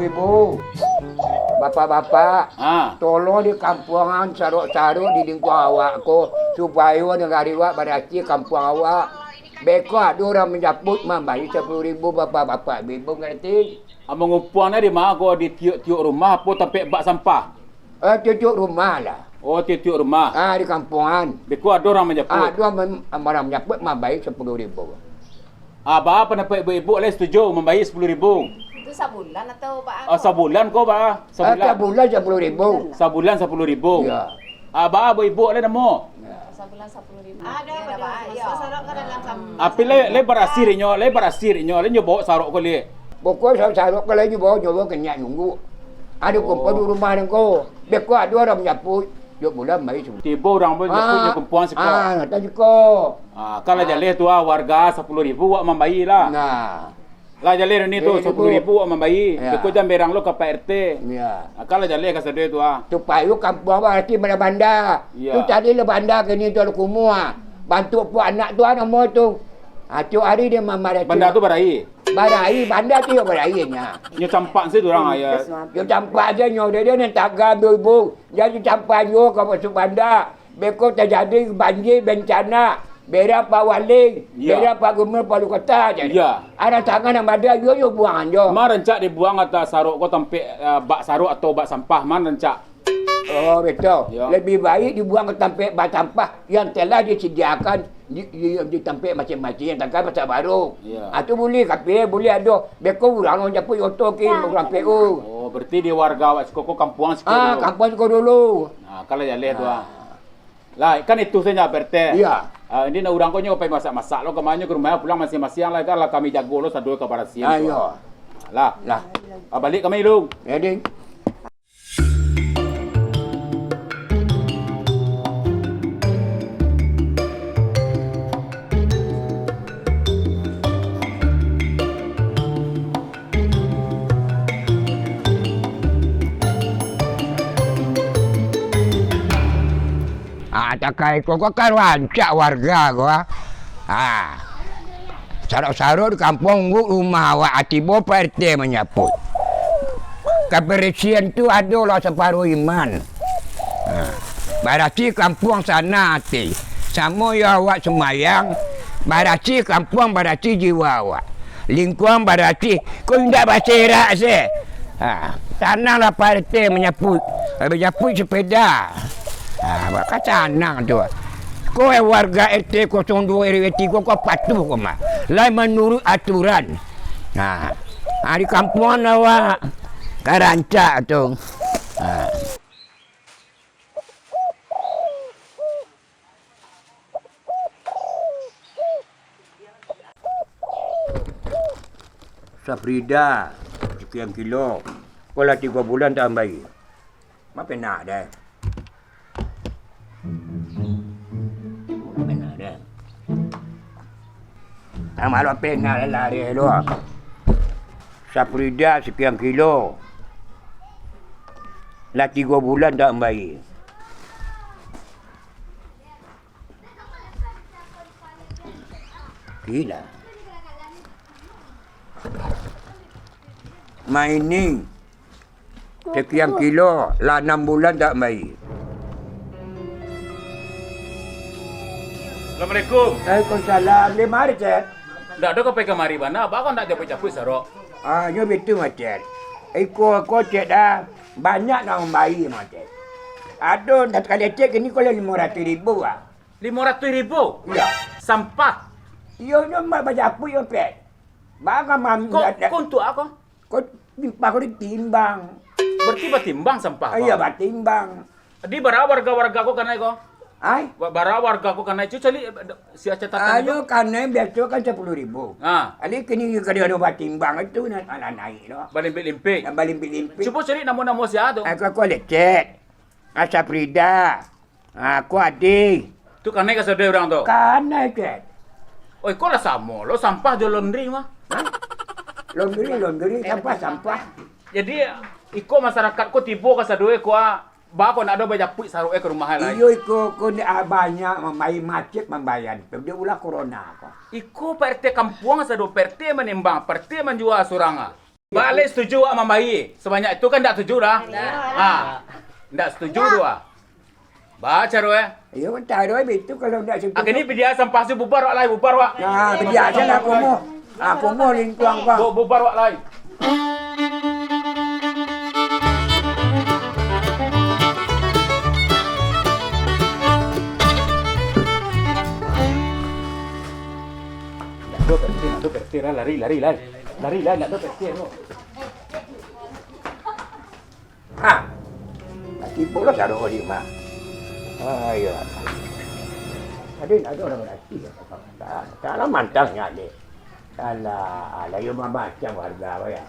10.000. Bapak-bapak, tolong di kampungan saruk-saruk di lingkup awak ko supaya negara awak berhasil kampung awak. Beko ada orang menjaput membayar 10.000 bapak-bapak. Bingung ngerti? Mengumpuannya di mana kau di tiuk-tiuk rumah apa tempat bak sampah? Tiuk rumah lah. Oh, tiuk rumah. Di kampungan. Beko ada orang menjaput. Ada orang menjaput membayar 10.000. Apa pendapat ibu-ibu lah setuju membayar 10.000? Itu sebulan atau Pak? Sebulan kau Pak? Sebulan 10.000. Sebulan 10.000. Ya. Apa ibu lah nama? Sebulan 10.000. Ada Pak. Ya. Sarok ke dalam kamu. Apa le berasirnya, le bawa sarok kau le. Pokoknya saruk kalau ni bawa nyoba kenyak nunggu. Ada kumpul di rumah nengko. Beko ada orang menjaput. Jok bulan mai semua. Tiba orang pun punya kumpulan sekolah. Tadi ko. Kalau jaleh tu warga 10.000 wak membayar lah. Nah. Lah jaleh ni tu 10.000 wak membayar. Beko jam berang lo ke Pak RT. Ya. Kalau jaleh ke sedih tu Supaya kampung awak nanti mana bandar. Tu tadi le bandar ke ni tu ada kumua. Bantu puak anak tu ada mau tu. Tiap hari dia mamarah. Bandar tu berai. Barai, bandar tu berairnya. Nyo campak sih tu orang ayah. Dia campak aja nyo dia ni tak gaduh ibu. Jadi campak nyo ke masuk bandar. Beko terjadi banjir bencana. Berak Pak Wali, berak Pak Gubernur Palu Kota jadi. Ya. Ada tangan yang ada yo buang aja. Mana rencak dibuang atas saruk kau tempat bak saruk atau bak sampah mana rencak? Oh betul. Ya. Lebih baik dibuang ke tempat bak sampah yang telah disediakan di tempat macam-macam yang takkan pasal baru. Ya. Itu boleh tapi boleh ada. Beko orang jemput oto ke orang PU. Oh, berarti di warga awak Sikoko kampuan Sikoko. Kampung Sikoko dulu. Nah, kalau jaleh tu lah, kan itu saja berarti. Iya. Ini nak orang kau nyo pergi masak-masak lo kemana ke rumah pulang masing-masing lah kalau kami jago lo sadoi ke barat siang. Ayo. Lah. Balik kami lu. Jadi takai kau kan rancak warga gua. Saruk-saruk di kampung rumah awak atibo Pak RT menyaput. Kebersihan tu adalah separuh iman. Berarti kampung sana hati. Sama ya awak semayang, berarti kampung berarti jiwa awak. Lingkungan berarti kau tidak berserak se. Tanahlah Pak RT menyaput. Menyaput sepeda. Bakal canang tu. Kau warga RT 02 RW 3 kau patuh kau mah. Lain menurut aturan. Di kampungan awak karancak tu. Safrida sekian kilo. Kau lah 3 bulan tak bayar. Apa nak dah? Malu pena lari lu. Safrida sekian kilo. Lah 3 bulan tak bayar. Gila. Mining. Sekian kilo. Lah 6 bulan tak bayar. Assalamualaikum. Waalaikumsalam. Lima hari cek. Tak ada kau pergi kemari mana? Abang nak capek-capek sarok. Nyo betul macam. Aku cek dah. Banyak nak membayar macam. Ada dah sekali cek ni kalau 500,000 ah. 500,000? Ya. Sampah. Yo mak baca apa yo pet. Bang mam Kau untuk apa? Kau timbang kau ditimbang. Berarti batimbang sampah. Iya batimbang. Di bara warga-warga kau kanai kau? Ai? Bara warga kau kanai cu cali si catatan Ayo kanai biasa kan 10.000. Ali kini kada ada batimbang itu nak naik no. Balimpik-limpik. Balimpik-limpik. Cuba cari nama-nama sia tu. Aku lecet. Asa Frida. Aku adik. Tu kanai ka saudara orang tu. Kanai ket. Oi, kau lah sama. Lo sampah di laundry mah. Laundry sampah. Jadi, iko masyarakat ko tibo ka saudara ko ba ko nak ada banyak pui saru ke rumah lain. Iyo iko banyak main macet membayar. Dia ulah corona ko. Iko PRT kampung sa do PRT menimbang, PRT menjual suranga. Balik setuju awak mamai. Sebanyak itu kan tak setuju dah. Tak setuju tu ah. Baca tu Ya, tak ada itu kalau tak setuju. Akhirnya dia sampai tu bubar awak lain, bubar awak. Nah, biar je lah aku mau. Aku mau lingkuang kau. Bubar awak lain. Nak dua petir lah, lari, nak dua petir tu. Nanti pula tak ada di mak. Ayo. Ada orang lelaki. Tak lah mantangnya ni. Alah, alah, you macam warga apa ya.